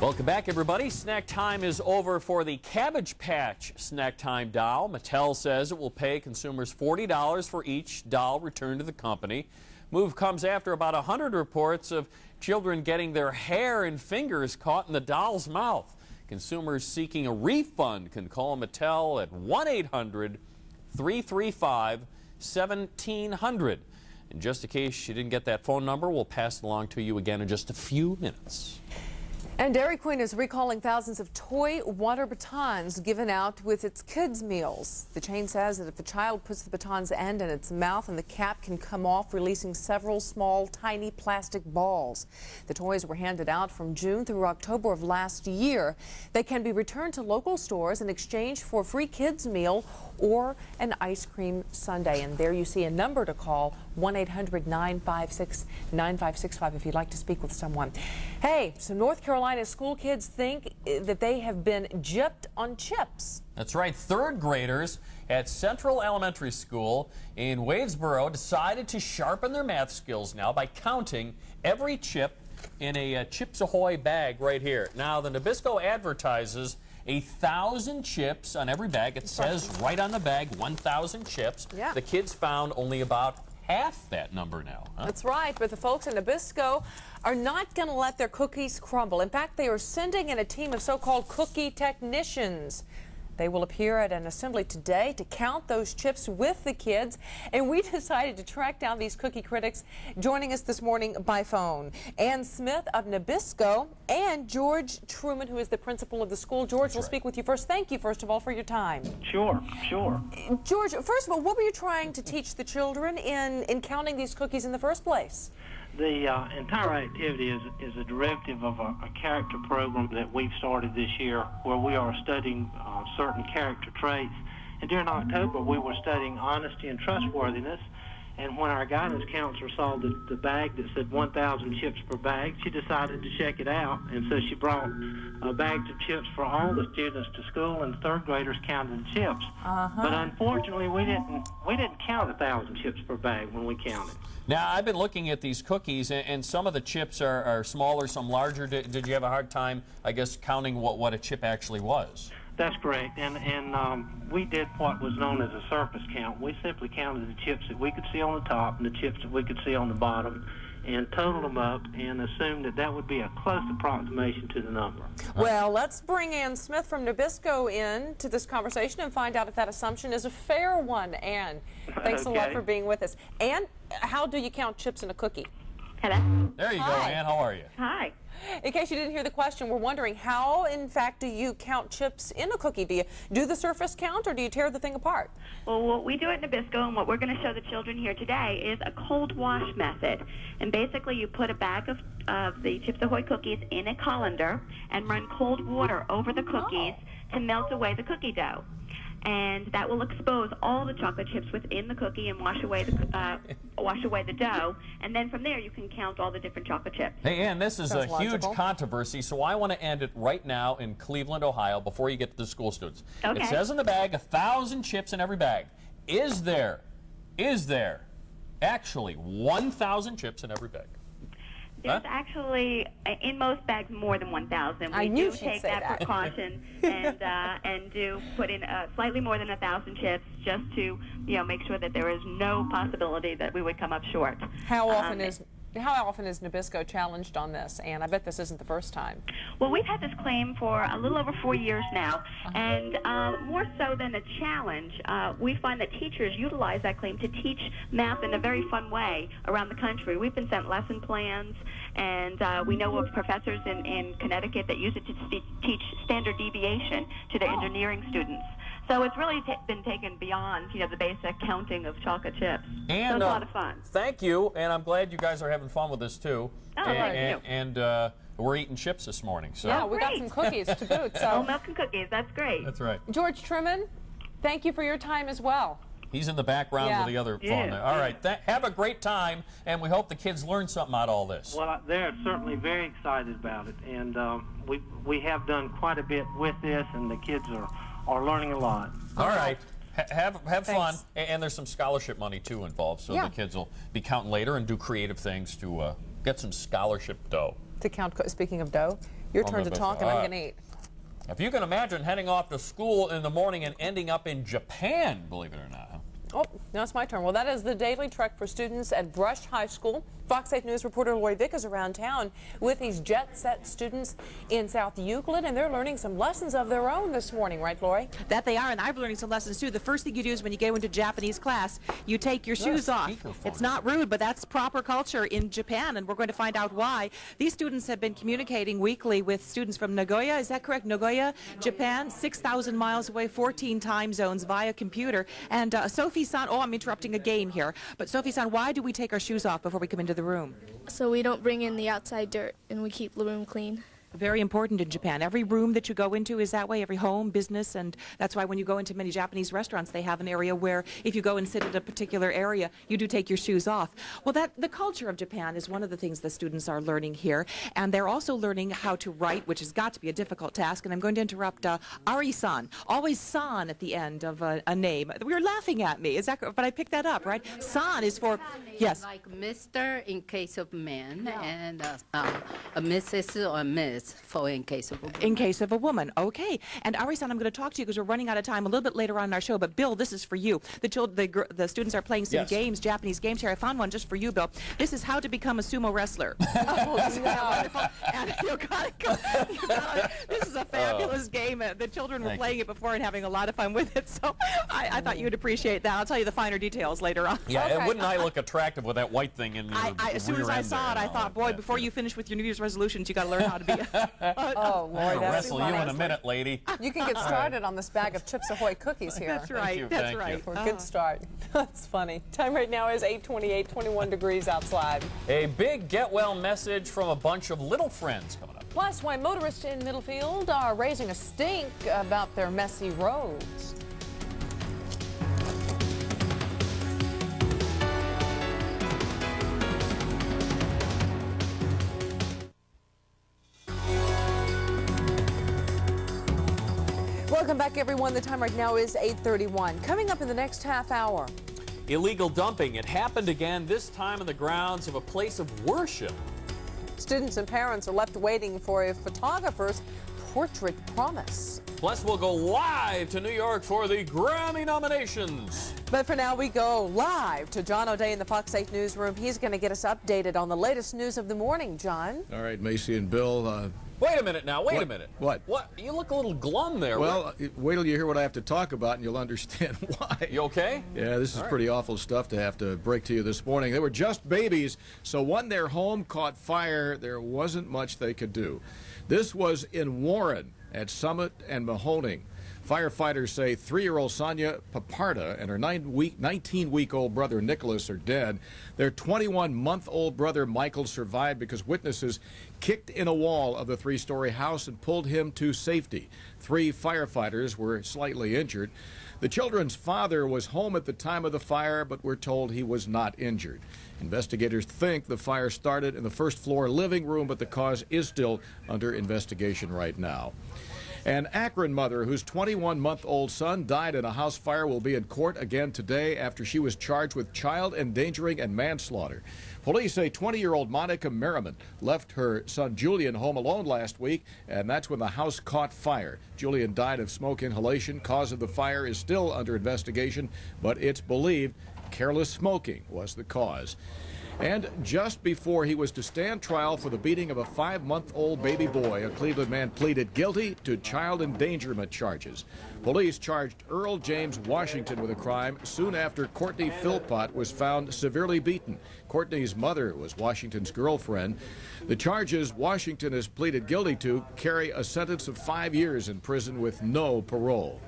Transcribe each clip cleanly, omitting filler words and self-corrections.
Welcome back, everybody. Snack time is over for the Cabbage Patch Snack Time doll. Mattel says it will pay consumers $40 for each doll returned to the company. Move comes after about 100 reports of children getting their hair and fingers caught in the doll's mouth. Consumers seeking a refund can call Mattel at 1-800-335-1700. And just in case you didn't get that phone number, we'll pass it along to you again in just a few minutes. And Dairy Queen is recalling thousands of toy water batons given out with its kids' meals. The chain says that if a child puts the baton's end in its mouth and the cap can come off, releasing several small, tiny plastic balls. The toys were handed out from June through October of last year. They can be returned to local stores in exchange for a free kids' meal or an ice cream sundae. And there you see a number to call, 1-800-956-9565 if you'd like to speak with someone. Hey, so North Carolina school kids think that they have been gypped on chips. That's right. Third graders at Central Elementary School in Wadesboro decided to sharpen their math skills now by counting every chip in a Chips Ahoy bag right here. Now, the Nabisco advertises 1,000 chips on every bag. It says right on the bag 1,000 chips. Yeah. The kids found only about half that number now. That's right, but the folks in Nabisco are not going to let their cookies crumble. In fact, they are sending in a team of so-called cookie technicians. They will appear at an assembly today to count those chips with the kids, and we decided to track down these cookie critics. Joining us this morning by phone, Ann Smith of Nabisco and George Truman, who is the principal of the school. George, we'll speak with you first. Thank you, first of all, for your time. Sure. George, first of all, what were you trying to teach the children in counting these cookies in the first place? The entire activity is a derivative of a character program that we've started this year where we are studying certain character traits. And during October, we were studying honesty and trustworthiness. And when our guidance counselor saw the bag that said 1,000 chips per bag, she decided to check it out. And so she brought bags of chips for all the students to school, and third graders counted the chips. But unfortunately, we didn't count 1,000 chips per bag when we counted. Now, I've been looking at these cookies, and some of the chips are smaller, some larger. Did you have a hard time, I guess, counting what a chip actually was? That's correct, and we did what was known as a surface count. We simply counted the chips that we could see on the top and the chips that we could see on the bottom, and totaled them up and assumed that that would be a close approximation to the number. Well, let's bring Ann Smith from Nabisco in to this conversation and find out if that assumption is a fair one. Ann, thanks a lot for being with us. Ann, how do you count chips in a cookie? Hello. There you go, Ann. How are you? Hi. In case you didn't hear the question, we're wondering how, in fact, do you count chips in a cookie? Do you do the surface count, or do you tear the thing apart? Well, what we do at Nabisco, and what we're going to show the children here today, is a cold wash method. And basically, you put a bag of the Chips Ahoy cookies in a colander and run cold water over the cookies to melt away the cookie dough. And that will expose all the chocolate chips within the cookie and wash away the dough. And then from there, you can count all the different chocolate chips. Hey, Ann, this is a huge controversy, so I want to end it right now in Cleveland, Ohio, before you get to the school students. Okay. It says in the bag 1,000 chips in every bag. Is there actually 1,000 chips in every bag? There's actually, in most bags, more than 1,000. We do take that precaution and do put in slightly more than 1,000 chips just to, make sure that there is no possibility that we would come up short. How often is Nabisco challenged on this? And I bet this isn't the first time. Well, we've had this claim for a little over 4 years now, and more so than a challenge, we find that teachers utilize that claim to teach math in a very fun way around the country. We've been sent lesson plans, and we know of professors in Connecticut that use it to teach standard deviation to their engineering students. So it's really been taken beyond, the basic counting of chocolate chips. And, so it's a lot of fun. Thank you, and I'm glad you guys are having fun with this too. Oh, thank you. And we're eating chips this morning. So. Yeah, we got some cookies to boot. So. Milk and cookies, that's great. That's right. George Truman, thank you for your time as well. He's in the background with the other phone there. All right, have a great time, and we hope the kids learn something out of all this. Well, they're certainly very excited about it, and we have done quite a bit with this, and the kids are learning a lot. All right. Have fun, and there's some scholarship money too involved, so the kids will be counting later and do creative things to get some scholarship dough. To count, speaking of dough, Your turn to talk, and I'm going to eat. If you can imagine heading off to school in the morning and ending up in Japan, believe it or not. Oh, now it's my turn. Well, that is the daily trek for students at Brush High School. Fox 8 News reporter Lori Vick is around town with these jet-set students in South Euclid, and they're learning some lessons of their own this morning, right, Lori? That they are, and I'm learning some lessons too. The first thing you do is when you go into Japanese class, you take your shoes off. It's not rude, but that's proper culture in Japan, and we're going to find out why. These students have been communicating weekly with students from Nagoya, is that correct? Nagoya, Japan, 6,000 miles away, 14 time zones via computer. And Sophie-san, oh, I'm interrupting a game here, but Sophie-san, why do we take our shoes off before we come into the room? So we don't bring in the outside dirt and we keep the room clean. Very important in Japan. Every room that you go into is that way, every home, business, and that's why when you go into many Japanese restaurants, they have an area where if you go and sit at a particular area, you do take your shoes off. Well, the culture of Japan is one of the things the students are learning here, and they're also learning how to write, which has got to be a difficult task, and I'm going to interrupt Ari-san. Always san at the end of a name. You're laughing at me, is that, but I picked that up, right? San is for, yes. Like Mr. in case of man, and a Mrs. or Miss for in case of a woman. In case of a woman, okay. And Ari-san, I'm going to talk to you because we're running out of time a little bit later on in our show, but Bill, this is for you. The students are playing some games, Japanese games here. I found one just for you, Bill. This is how to become a sumo wrestler. Oh, wonderful. And this is a fabulous game. The children were playing it before and having a lot of fun with it, so I thought you'd appreciate that. I'll tell you the finer details later on. Yeah, and wouldn't I look attractive with that white thing in your as soon as I saw it, I thought, boy, before you finish with your New Year's resolutions, you got to learn how to be oh, Lord, I'm gonna wrestle you in a minute, lady. You can get started on this bag of Chips Ahoy cookies here. That's right. That's right. For a good start. That's funny. Time right now is 8:28, 21 degrees outside. A big get-well message from a bunch of little friends coming up. Plus, why motorists in Middlefield are raising a stink about their messy roads. Welcome back, everyone. The time right now is 8:31. Coming up in the next half hour. Illegal dumping. It happened again, this time in the grounds of a place of worship. Students and parents are left waiting for a photographer's portrait promise. Plus, we'll go live to New York for the Grammy nominations. But for now, we go live to John O'Day in the Fox 8 newsroom. He's going to get us updated on the latest news of the morning. John? All right, Macy and Bill. Wait a minute now. Wait a minute. What? What? You look a little glum there. Well, wait till you hear what I have to talk about and you'll understand why. You okay? Yeah, this is pretty awful stuff to have to break to you this morning. They were just babies, so when their home caught fire, there wasn't much they could do. This was in Warren at Summit and Mahoning. Firefighters say 3-year-old Sonia Paparda and her 19-week-old brother Nicholas are dead. Their 21-month-old brother Michael survived because witnesses kicked in a wall of the 3-story house and pulled him to safety. 3 firefighters were slightly injured. The children's father was home at the time of the fire, but we're told he was not injured. Investigators think the fire started in the first-floor living room, but the cause is still under investigation right now. An Akron mother whose 21-month-old son died in a house fire will be in court again today after she was charged with child endangering and manslaughter. Police say 20-year-old Monica Merriman left her son Julian home alone last week, and that's when the house caught fire. Julian died of smoke inhalation. Cause of the fire is still under investigation, but it's believed careless smoking was the cause. And just before he was to stand trial for the beating of a 5-month-old baby boy, a Cleveland man pleaded guilty to child endangerment charges. Police charged Earl James Washington with a crime soon after Courtney Philpott was found severely beaten. Courtney's mother was Washington's girlfriend. The charges Washington has pleaded guilty to carry a sentence of 5 years in prison with no parole.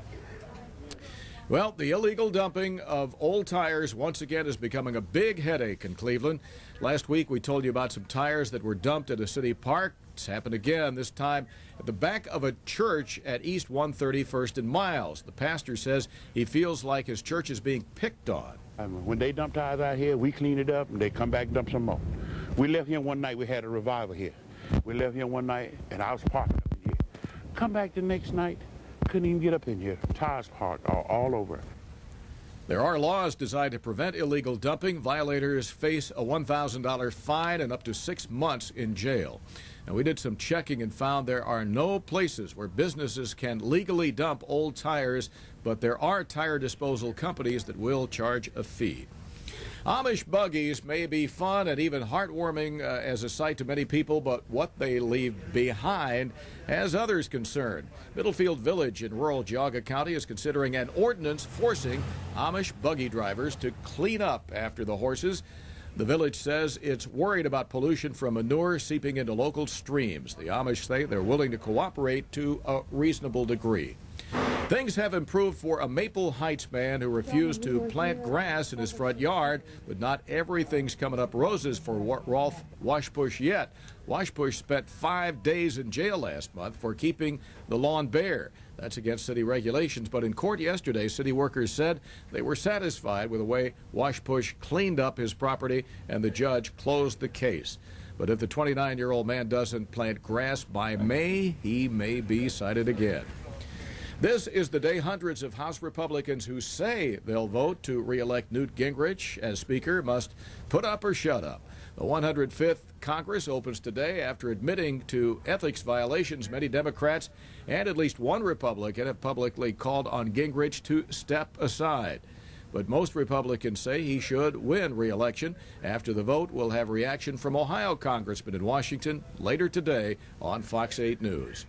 Well, the illegal dumping of old tires once again is becoming a big headache in Cleveland. Last week we told you about some tires that were dumped at a city park. It's happened again, this time at the back of a church at East 131st and Miles. The pastor says he feels like his church is being picked on. When they dump tires out here, we clean it up and they come back and dump some more. We left here one night, we had a revival here. We left here one night and I was parking up in here. Come back the next night. Couldn't even get up in here. Tires parked all over. There are laws designed to prevent illegal dumping. Violators face a $1,000 fine and up to 6 months in jail. Now, we did some checking and found there are no places where businesses can legally dump old tires, but there are tire disposal companies that will charge a fee. Amish buggies may be fun and even heartwarming as a sight to many people, but what they leave behind has others concerned. Middlefield Village in rural Geauga County is considering an ordinance forcing Amish buggy drivers to clean up after the horses. The village says it's worried about pollution from manure seeping into local streams. The Amish say they're willing to cooperate to a reasonable degree. Things have improved for a Maple Heights man who refused to plant grass in his front yard, but not everything's coming up roses for Rolf Washbush yet. Washbush spent 5 days in jail last month for keeping the lawn bare. That's against city regulations, but in court yesterday, city workers said they were satisfied with the way Washbush cleaned up his property, and the judge closed the case. But if the 29-year-old man doesn't plant grass by May, he may be cited again. This is the day hundreds of House Republicans who say they'll vote to re-elect Newt Gingrich as Speaker must put up or shut up. The 105th Congress opens today after admitting to ethics violations. Many Democrats and at least one Republican have publicly called on Gingrich to step aside. But most Republicans say he should win re-election. After the vote, we'll have reaction from Ohio congressmen in Washington later today on Fox 8 News.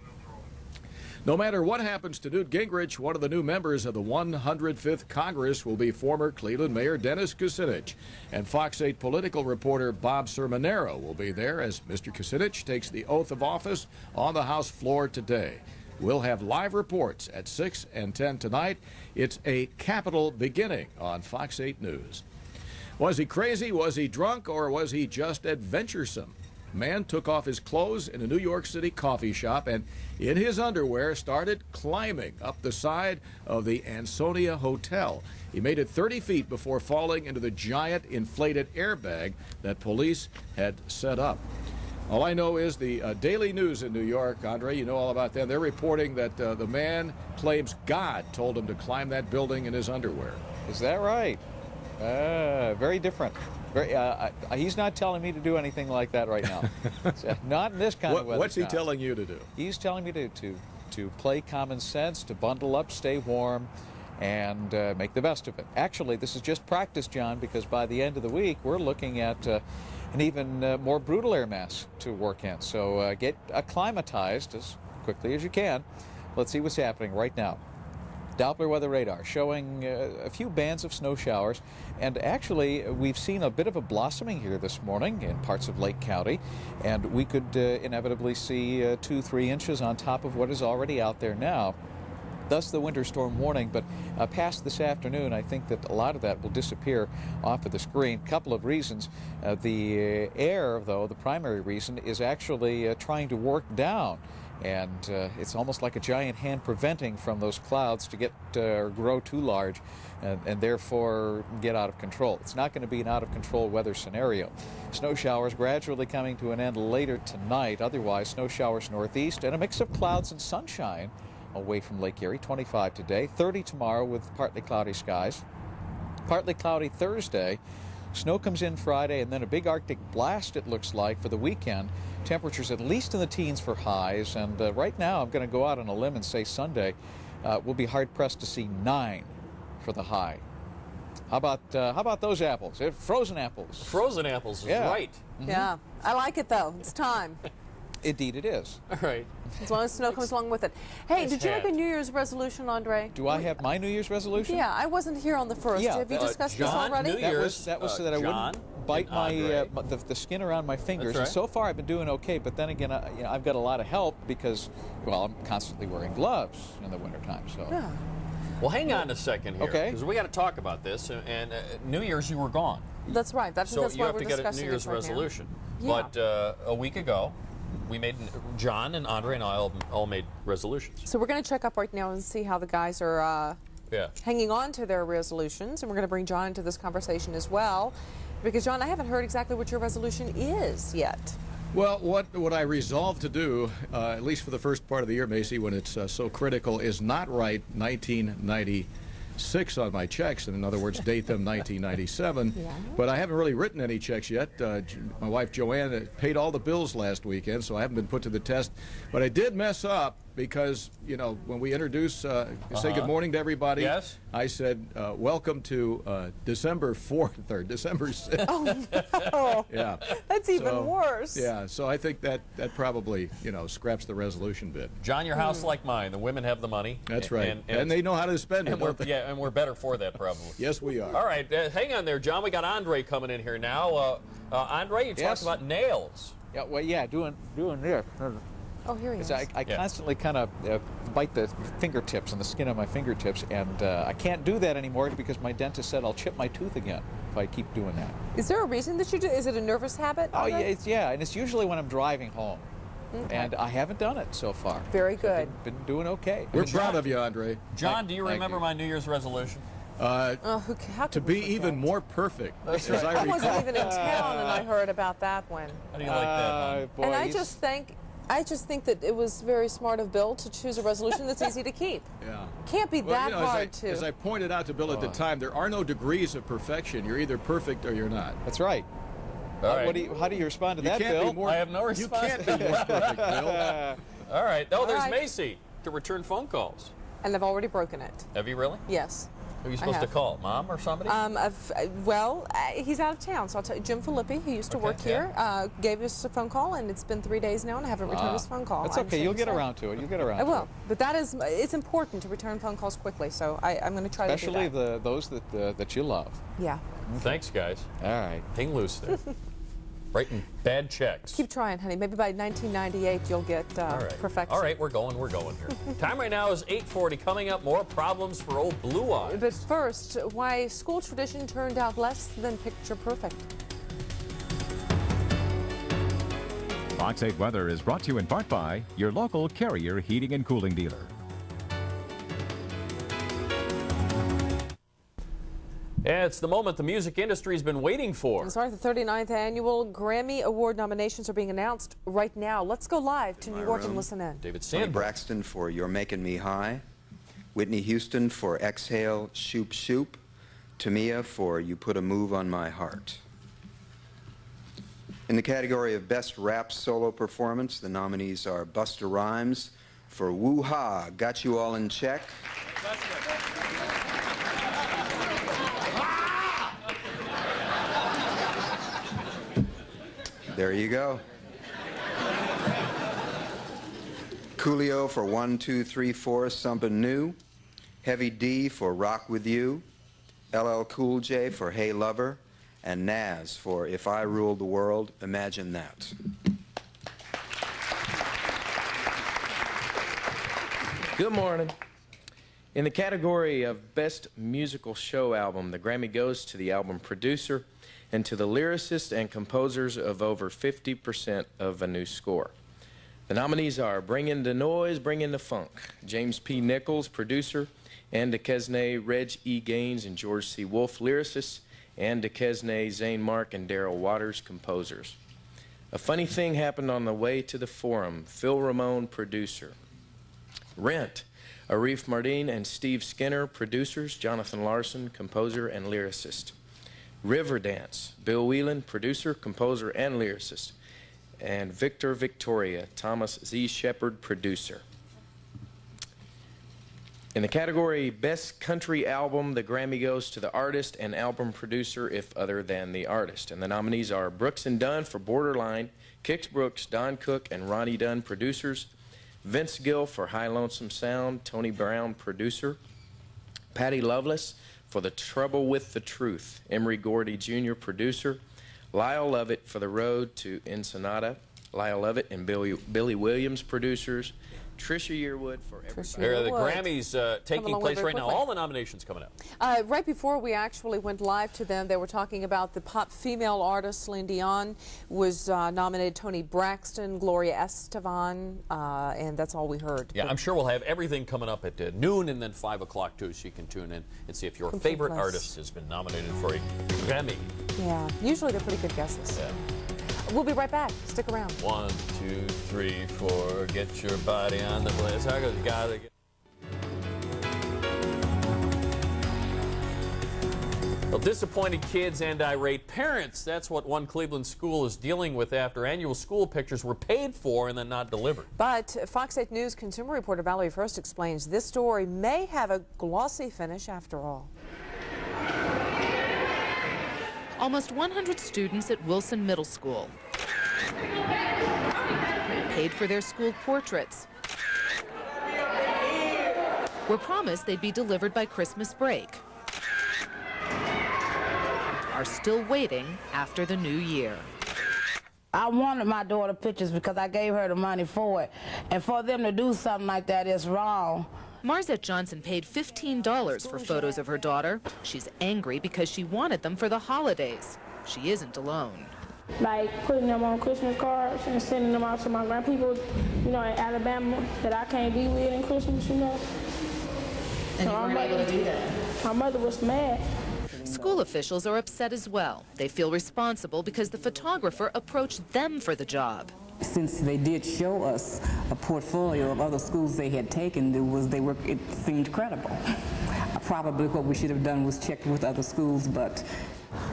No matter what happens to Newt Gingrich, one of the new members of the 105th Congress will be former Cleveland Mayor Dennis Kucinich. And Fox 8 political reporter Bob Sermonero will be there as Mr. Kucinich takes the oath of office on the House floor today. We'll have live reports at 6 and 10 tonight. It's a Capitol beginning on Fox 8 News. Was he crazy, was he drunk, or was he just adventuresome? A man took off his clothes in a New York City coffee shop and, in his underwear, started climbing up the side of the Ansonia Hotel. He made it 30 feet before falling into the giant inflated airbag that police had set up. All I know is the Daily News in New York, Andre, you know all about them. They're reporting that the man claims God told him to climb that building in his underwear. Is that right? Very different. He's not telling me to do anything like that right now. Not in this kind of weather. What's he telling you to do? He's telling me to play common sense, to bundle up, stay warm, and make the best of it. Actually, this is just practice, John, because by the end of the week, we're looking at an even more brutal air mass to work in. So get acclimatized as quickly as you can. Let's see what's happening right now. Doppler weather radar showing a few bands of snow showers, and actually we've seen a bit of a blossoming here this morning in parts of Lake County, and we could inevitably see 2-3 inches on top of what is already out there now. Thus the winter storm warning, but past this afternoon I think that a lot of that will disappear off of the screen. Couple of reasons. The air, though, the primary reason, is actually trying to work down. And it's almost like a giant hand preventing from those clouds to get or grow too large and therefore get out of control. It's not going to be an out-of-control weather scenario. Snow showers gradually coming to an end later tonight. Otherwise, snow showers northeast and a mix of clouds and sunshine away from Lake Erie. 25 today, 30 tomorrow with partly cloudy skies. Partly cloudy Thursday. Snow comes in Friday, and then a big Arctic blast, it looks like, for the weekend. Temperatures at least in the teens for highs, and right now I'm going to go out on a limb and say Sunday we'll be hard-pressed to see 9 for the high. How about those apples? Frozen apples. Frozen apples is right. Mm-hmm. Yeah, I like it, though. It's time. Indeed it is. All right. As long as snow comes along with it. Hey, Nice did you hat. make a New Year's resolution, Andre? Do I have my New Year's resolution? Yeah, I wasn't here on the 1st. Yeah, Have you discussed this John, already? New That Year's, was so that I John wouldn't bite and my the skin around my fingers. That's And right. so far I've been doing okay, but then again, I've got a lot of help because, well, I'm constantly wearing gloves in the wintertime. So. Yeah. Well, hang on a second here. Okay. Because we got to talk about this. And New Year's, you were gone. That's right. That's So why you have we're to get a discussing New Year's it right now. resolution. Yeah. But a week ago, we made, John and Andre and I all made resolutions. So we're going to check up right now and see how the guys are Yeah. hanging on to their resolutions, and we're going to bring John into this conversation as well, because John, I haven't heard exactly what your resolution is yet. Well, what I resolved to do, at least for the first part of the year, Macy, when it's so critical, is not write 1990 6 on my checks, and in other words, date them 1997. Yeah. But I haven't really written any checks yet. My wife Joanne paid all the bills last weekend, so I haven't been put to the test. But I did mess up because, you know, when we introduce, say good morning to everybody, yes. I said, welcome to December 4th or December 6th. Oh, no. Yeah. That's even worse. Yeah, so I think that probably, you know, scraps the resolution bit. John, your house like mine. The women have the money. That's right. And they know how to spend it. Yeah, and we're better for that, probably. Yes, we are. All right, hang on there, John. We got Andre coming in here now. Andre, you talked about nails. Yeah, well, yeah, doing this. Oh, here he is. I constantly kind of bite the fingertips and the skin on my fingertips, and I can't do that anymore because my dentist said I'll chip my tooth again if I keep doing that. Is there a reason that you do? Is it a nervous habit? Oh, yeah, and it's usually when I'm driving home. Okay. And I haven't done it so far. Very good. Been doing okay. We're proud of you, Andre. John, do you remember my New Year's resolution? To be even more perfect. That's right. I wasn't even in town, and I heard about that one. How do you like that, boy, and I just think that it was very smart of Bill to choose a resolution that's easy to keep. Yeah. Can't be that hard to. As I pointed out to Bill at the time, there are no degrees of perfection. You're either perfect or you're not. That's right. All right. How do you respond to that, Bill? I have no response. You can't be more perfect, Bill. All right. Oh, there's Macy to return phone calls. And I've already broken it. Have you really? Yes. Who are you supposed to call? Mom or somebody? He's out of town, so I'll tell you. Jim Filippi, who used to work here, gave us a phone call, and it's been 3 days now, and I haven't returned his phone call. That's okay. You'll get around to it. You'll get around. I will, but it's important to return phone calls quickly, so I'm going to try to do that. Especially those that you love. Yeah. Thanks, guys. All right. Hang loose there. Writing bad checks. Keep trying, honey. Maybe by 1998 you'll get perfection. All right, we're going here. Time right now is 8:40. Coming up, more problems for old Blue Eyes. But first, why school tradition turned out less than picture perfect. Fox 8 Weather is brought to you in part by your local Carrier heating and cooling dealer. Yeah, it's the moment the music industry's been waiting for. That's right, the 39th annual Grammy Award nominations are being announced right now. Let's go live to New York and listen in. David Tony Braxton for You're Making Me High. Whitney Houston for Exhale, Shoop Shoop. Tamia for You Put a Move on My Heart. In the category of Best Rap Solo Performance, the nominees are Busta Rhymes for Woo Ha, Got You All in Check. There you go. Coolio for 1, 2, 3, 4, Something New. Heavy D for Rock With You. LL Cool J for Hey Lover. And Nas for If I Ruled the World, Imagine That. Good morning. In the category of Best Musical Show Album, the Grammy goes to the album producer and to the lyricists and composers of over 50% of a new score. The nominees are Bring in the Noise, Bring in the Funk, James P. Nichols, producer, Ann Duquesne, Reg E. Gaines, and George C. Wolfe, lyricists, Ann Duquesne, Zane Mark, and Daryl Waters, composers. A Funny Thing Happened on the Way to the Forum, Phil Ramone, producer. Rent, Arif Mardin and Steve Skinner, producers, Jonathan Larson, composer and lyricist. Riverdance, Bill Whelan, producer, composer, and lyricist. And Victor Victoria, Thomas Z. Shepard, producer. In the category Best Country Album, the Grammy goes to the artist and album producer if other than the artist. And the nominees are Brooks and Dunn for Borderline, Kix Brooks, Don Cook, and Ronnie Dunn, producers. Vince Gill for High Lonesome Sound, Tony Brown, producer. Patty Loveless for The Trouble with the Truth, Emery Gordy Jr., producer. Lyle Lovett for The Road to Ensenada, Lyle Lovett and Billy Williams, producers. Trisha Yearwood for Everybody. There are the Grammys taking place right now. All the nominations coming up. Right before we actually went live to them, they were talking about the pop female artist. Celine Dion was nominated, Tony Braxton, Gloria Estefan, and that's all we heard. Yeah, I'm sure we'll have everything coming up at noon and then 5 o'clock too, so you can tune in and see if your favorite artist has been nominated for a Grammy. Yeah, usually they're pretty good guesses. Yeah. We'll be right back. Stick around. 1, 2, 3, 4. Get your body on the blaze. I got to get. Well, disappointed kids and irate parents. That's what one Cleveland school is dealing with after annual school pictures were paid for and then not delivered. But Fox 8 News consumer reporter Valerie First explains this story may have a glossy finish after all. Almost 100 students at Wilson Middle School paid for their school portraits. Were promised they'd be delivered by Christmas break. Are still waiting after the new year. I wanted my daughter pictures because I gave her the money for it. And for them to do something like that is wrong. Marzette Johnson paid $15 for photos of her daughter. She's angry because she wanted them for the holidays. She isn't alone. Like putting them on Christmas cards and sending them out to my grandpeople, you know, in Alabama that I can't be with in Christmas, you know. And you weren't able to do that? My mother was mad. School officials are upset as well. They feel responsible because the photographer approached them for the job. Since they did show us a portfolio of other schools they had taken, it seemed credible. Probably what we should have done was check with other schools, but...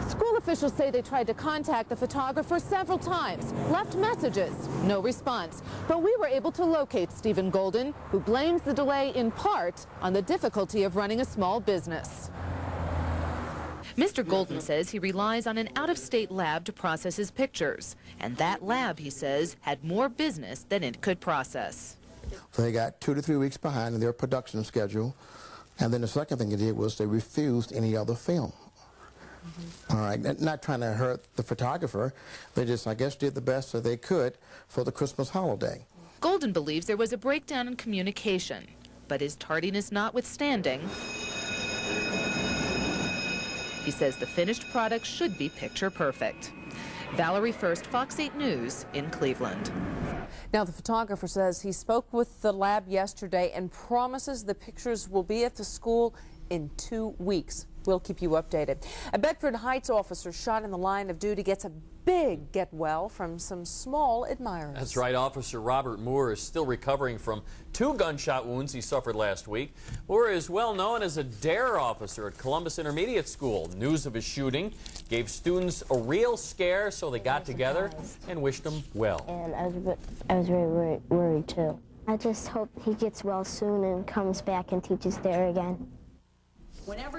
School officials say they tried to contact the photographer several times, left messages, no response. But we were able to locate Stephen Golden, who blames the delay in part on the difficulty of running a small business. Mr. Golden says he relies on an out-of-state lab to process his pictures. And that lab, he says, had more business than it could process. So they got 2 to 3 weeks behind in their production schedule. And then the second thing they did was they refused any other film. All right, not trying to hurt the photographer. They just, I guess, did the best that they could for the Christmas holiday. Golden believes there was a breakdown in communication, but his tardiness notwithstanding, he says the finished product should be picture perfect. Valerie First, Fox 8 News in Cleveland. Now, the photographer says he spoke with the lab yesterday and promises the pictures will be at the school in 2 weeks. We'll keep you updated. A Bedford Heights officer shot in the line of duty gets a big get well from some small admirers. That's right. Officer Robert Moore is still recovering from 2 gunshot wounds he suffered last week. Moore is well known as a DARE officer at Columbus Intermediate School. News of his shooting gave students a real scare, so they got together and wished him well. And I was very worried too. I just hope he gets well soon and comes back and teaches DARE again.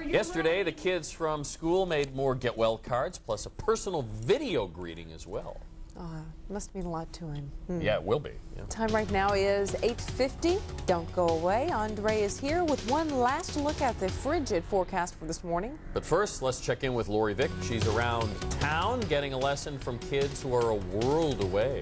Yesterday, the kids from school made more get-well cards, plus a personal video greeting as well. Must mean a lot to him. Yeah, it will be. Yeah. Time right now is 8:50. Don't go away. Andre is here with one last look at the frigid forecast for this morning. But first, let's check in with Lori Vick. She's around town getting a lesson from kids who are a world away.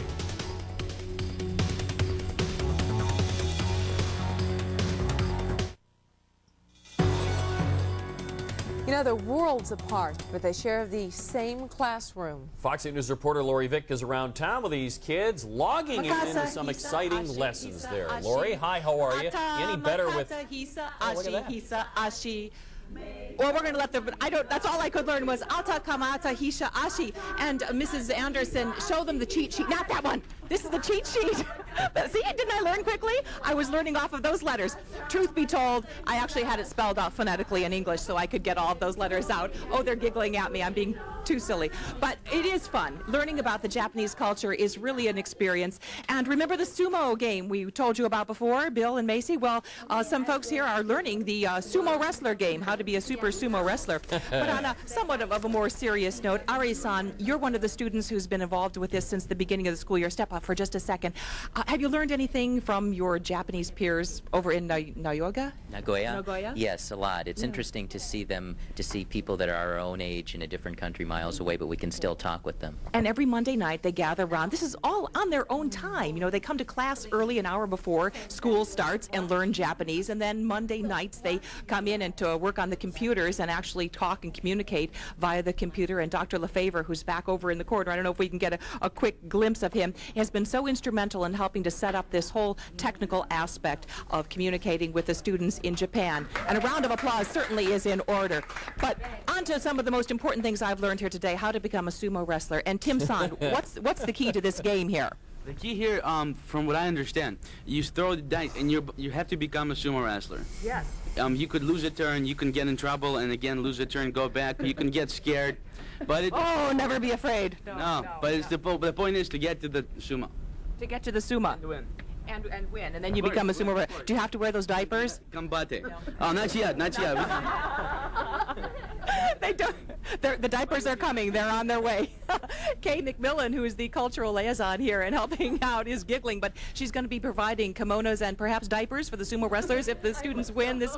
You know, they're worlds apart, but they share the same classroom. Fox 8 News reporter Lori Vick is around town with these kids, logging into some exciting lessons there. Lori, hi, how are you? Any better with... Well, we're going to let them, that's all I could learn was Ata, Kamata, Hisha, Ashi. And Mrs. Anderson, show them the cheat sheet. Not that one. This is the cheat sheet. See, didn't I learn quickly? I was learning off of those letters. Truth be told, I actually had it spelled out phonetically in English so I could get all of those letters out. Oh, they're giggling at me. I'm being too silly. But it is fun. Learning about the Japanese culture is really an experience. And remember the sumo game we told you about before, Bill and Macy? Well, some folks here are learning the sumo wrestler game, how to be a super sumo wrestler. But on a somewhat of a more serious note, Ari-san, you're one of the students who's been involved with this since the beginning of the school year. Step up for just a second. Have you learned anything from your Japanese peers over in Nagoya? Nagoya? Yes, a lot. It's interesting to see people that are our own age in a different country miles away, but we can still talk with them. And every Monday night they gather around. This is all on their own time. You know, they come to class early, an hour before school starts, and learn Japanese. And then Monday nights they come in and to work on the computers and actually talk and communicate via the computer. And Dr. Lefevre, who's back over in the corner, I don't know if we can get a quick glimpse of him, has been so instrumental in helping to set up this whole technical aspect of communicating with the students in Japan. And a round of applause certainly is in order. But on to some of the most important things I've learned here today, how to become a sumo wrestler. And Tim-san, what's the key to this game here? The key here, from what I understand, you throw the dice and you have to become a sumo wrestler. Yes. You could lose a turn, you can get in trouble, and again lose a turn, go back. You can get scared, but Oh, never be afraid. no. But it's the point is to get to the sumo. To get to the sumo. To win. And win, and then you become a sumo. Do you have to wear those diapers? Combate. Oh, not yet, not yet. They don't. The diapers are coming. They're on their way. Kay McMillan, who is the cultural liaison here and helping out, is giggling, but she's going to be providing kimonos and perhaps diapers for the sumo wrestlers if the students win this